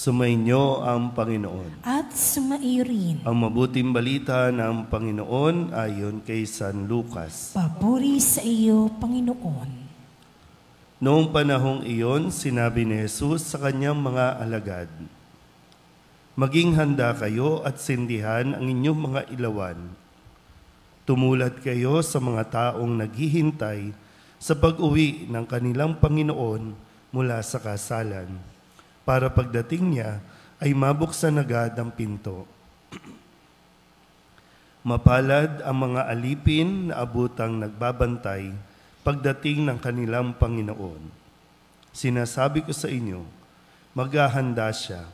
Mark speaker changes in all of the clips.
Speaker 1: Sumainyo ang Panginoon.
Speaker 2: At sumairin.
Speaker 1: Ang mabuting balita ng Panginoon ayon kay San Lucas.
Speaker 2: Papuri sa iyo, Panginoon.
Speaker 1: Noong panahong iyon, sinabi ni Jesus sa kanyang mga alagad, "Maging handa kayo at sindihan ang inyong mga ilawan. Tumulad kayo sa mga taong naghihintay sa pag-uwi ng kanilang Panginoon mula sa kasalan, para pagdating niya ay mabuksan agad ang pinto. Mapalad ang mga alipin na abutang nagbabantay pagdating ng kanilang Panginoon. Sinasabi ko sa inyo, maghahanda siya,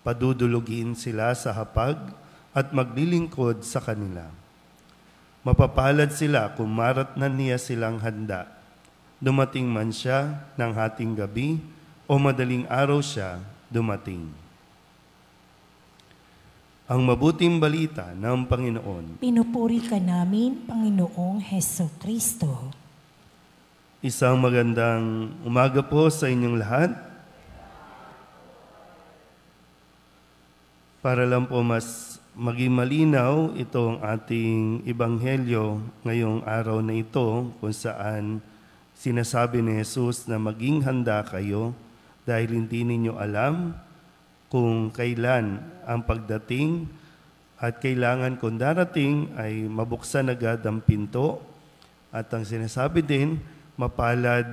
Speaker 1: padudulugin sila sa hapag at maglilingkod sa kanila. Mapapalad sila kung maratnan niya silang handa, dumating man siya ng hating gabi o madaling araw siya dumating." Ang mabuting balita ng Panginoon.
Speaker 2: Pinupuri ka namin, Panginoong Hesukristo.
Speaker 1: Isang magandang umaga po sa inyong lahat. Para lang po mas maging malinaw itong ating ebanghelyo ngayong araw na ito, kung saan sinasabi ni Jesus na maging handa kayo dahil hindi ninyo alam kung kailan ang pagdating at kailangan kung darating ay mabuksan agad ang pinto. At ang sinasabi din, mapalad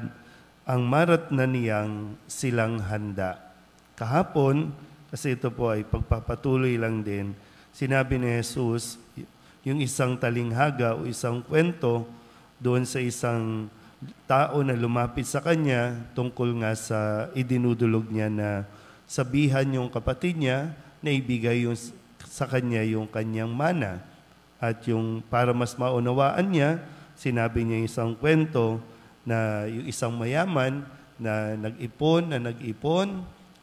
Speaker 1: ang maratnan niyang silang handa. Kahapon, kasi ito po ay pagpapatuloy lang din, sinabi ni Jesus yung isang talinghaga o isang kwento doon sa isang tao na lumapit sa kanya tungkol nga sa idinudulog niya na sabihan yung kapatid niya na ibigay yung, sa kanya yung kanyang mana. At yung para mas maunawaan niya, sinabi niya isang kwento na yung isang mayaman na nag-ipon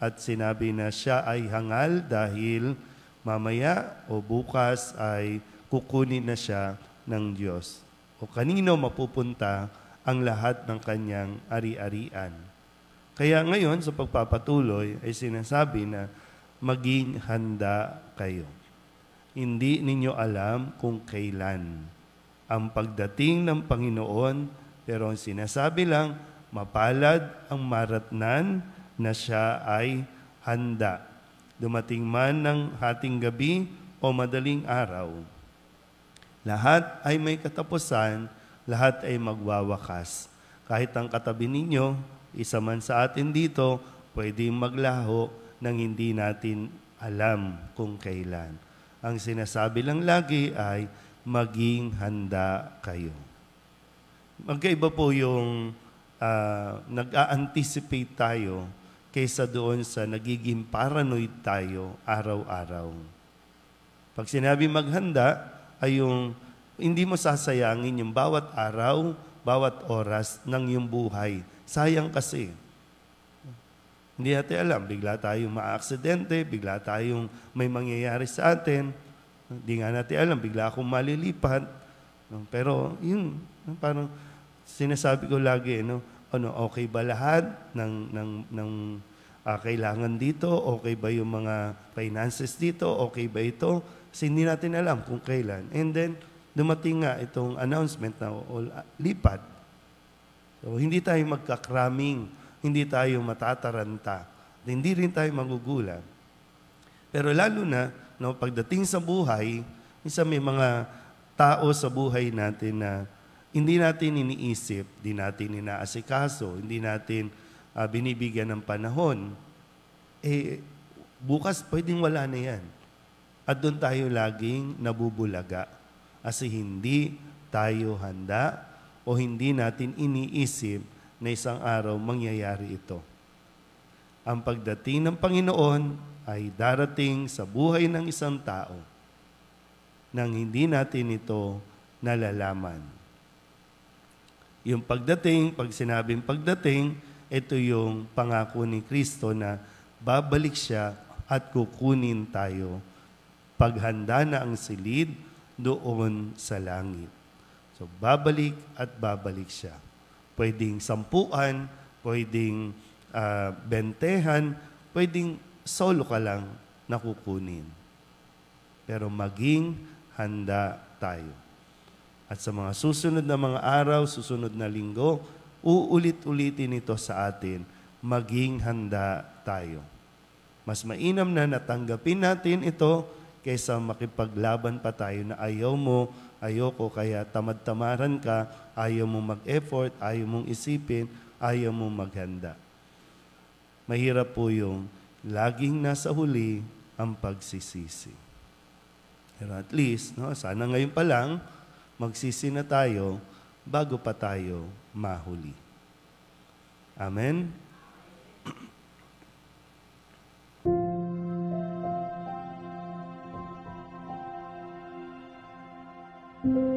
Speaker 1: at sinabi na siya ay hangal dahil mamaya o bukas ay kukunin na siya ng Diyos. O kanino mapupunta ang lahat ng kanyang ari-arian. Kaya ngayon sa pagpapatuloy ay sinasabi na maging handa kayo. Hindi ninyo alam kung kailan ang pagdating ng Panginoon, pero ang sinasabi lang, mapalad ang maratnan na siya ay handa. Dumating man ng hating gabi o madaling araw. Lahat ay may katapusan, lahat ay magwawakas. Kahit ang katabi ninyo, isa man sa atin dito, pwedeng maglaho nang hindi natin alam kung kailan. Ang sinasabi lang lagi ay maging handa kayo. Magkaiba po yung nag-a-anticipate tayo kaysa doon sa nagiging paranoid tayo araw-araw. Pag sinabi maghanda, ay yung hindi mo sasayangin yung bawat araw, bawat oras ng iyong buhay. Sayang kasi. Hindi natin alam, bigla tayong ma-aksidente, bigla tayong may mangyayari sa atin. Hindi nga natin alam, bigla akong malilipat. Pero yun, parang sinasabi ko lagi, okay ba lahat ng kailangan dito? Okay ba yung mga finances dito? Okay ba ito? Kasi hindi natin alam kung kailan. And then, dumating nga itong announcement na lipat. So, hindi tayo magkakraming, hindi tayo matataranta, hindi rin tayo magugulat. Pero lalo na, pagdating sa buhay, minsan may mga tao sa buhay natin na hindi natin iniisip, hindi natin inaasikaso, hindi natin binibigyan ng panahon. Bukas pwedeng wala na yan. At doon tayo laging nabubulaga. Kasi hindi tayo handa o hindi natin iniisip na isang araw mangyayari ito. Ang pagdating ng Panginoon ay darating sa buhay ng isang tao nang hindi natin ito nalalaman. Yung pagdating, pag sinabing pagdating, ito yung pangako ni Kristo na babalik siya at kukunin tayo paghanda na ang silid doon sa langit. So, babalik at babalik siya. Pwedeng 10, pwedeng 20, pwedeng solo ka lang nakukunin. Pero maging handa tayo. At sa mga susunod na mga araw, susunod na linggo, uulit-ulitin ito sa atin, maging handa tayo. Mas mainam na natanggapin natin ito kaysa makipaglaban pa tayo na ayaw mo, ayoko, kaya tamad-tamaran ka, ayaw mo mag-effort, ayaw mong isipin, ayaw mong maghanda. Mahirap po yung laging nasa huli ang pagsisisi. Pero at least, sana ngayon pa lang, magsisi na tayo bago pa tayo mahuli. Amen?
Speaker 3: Thank you.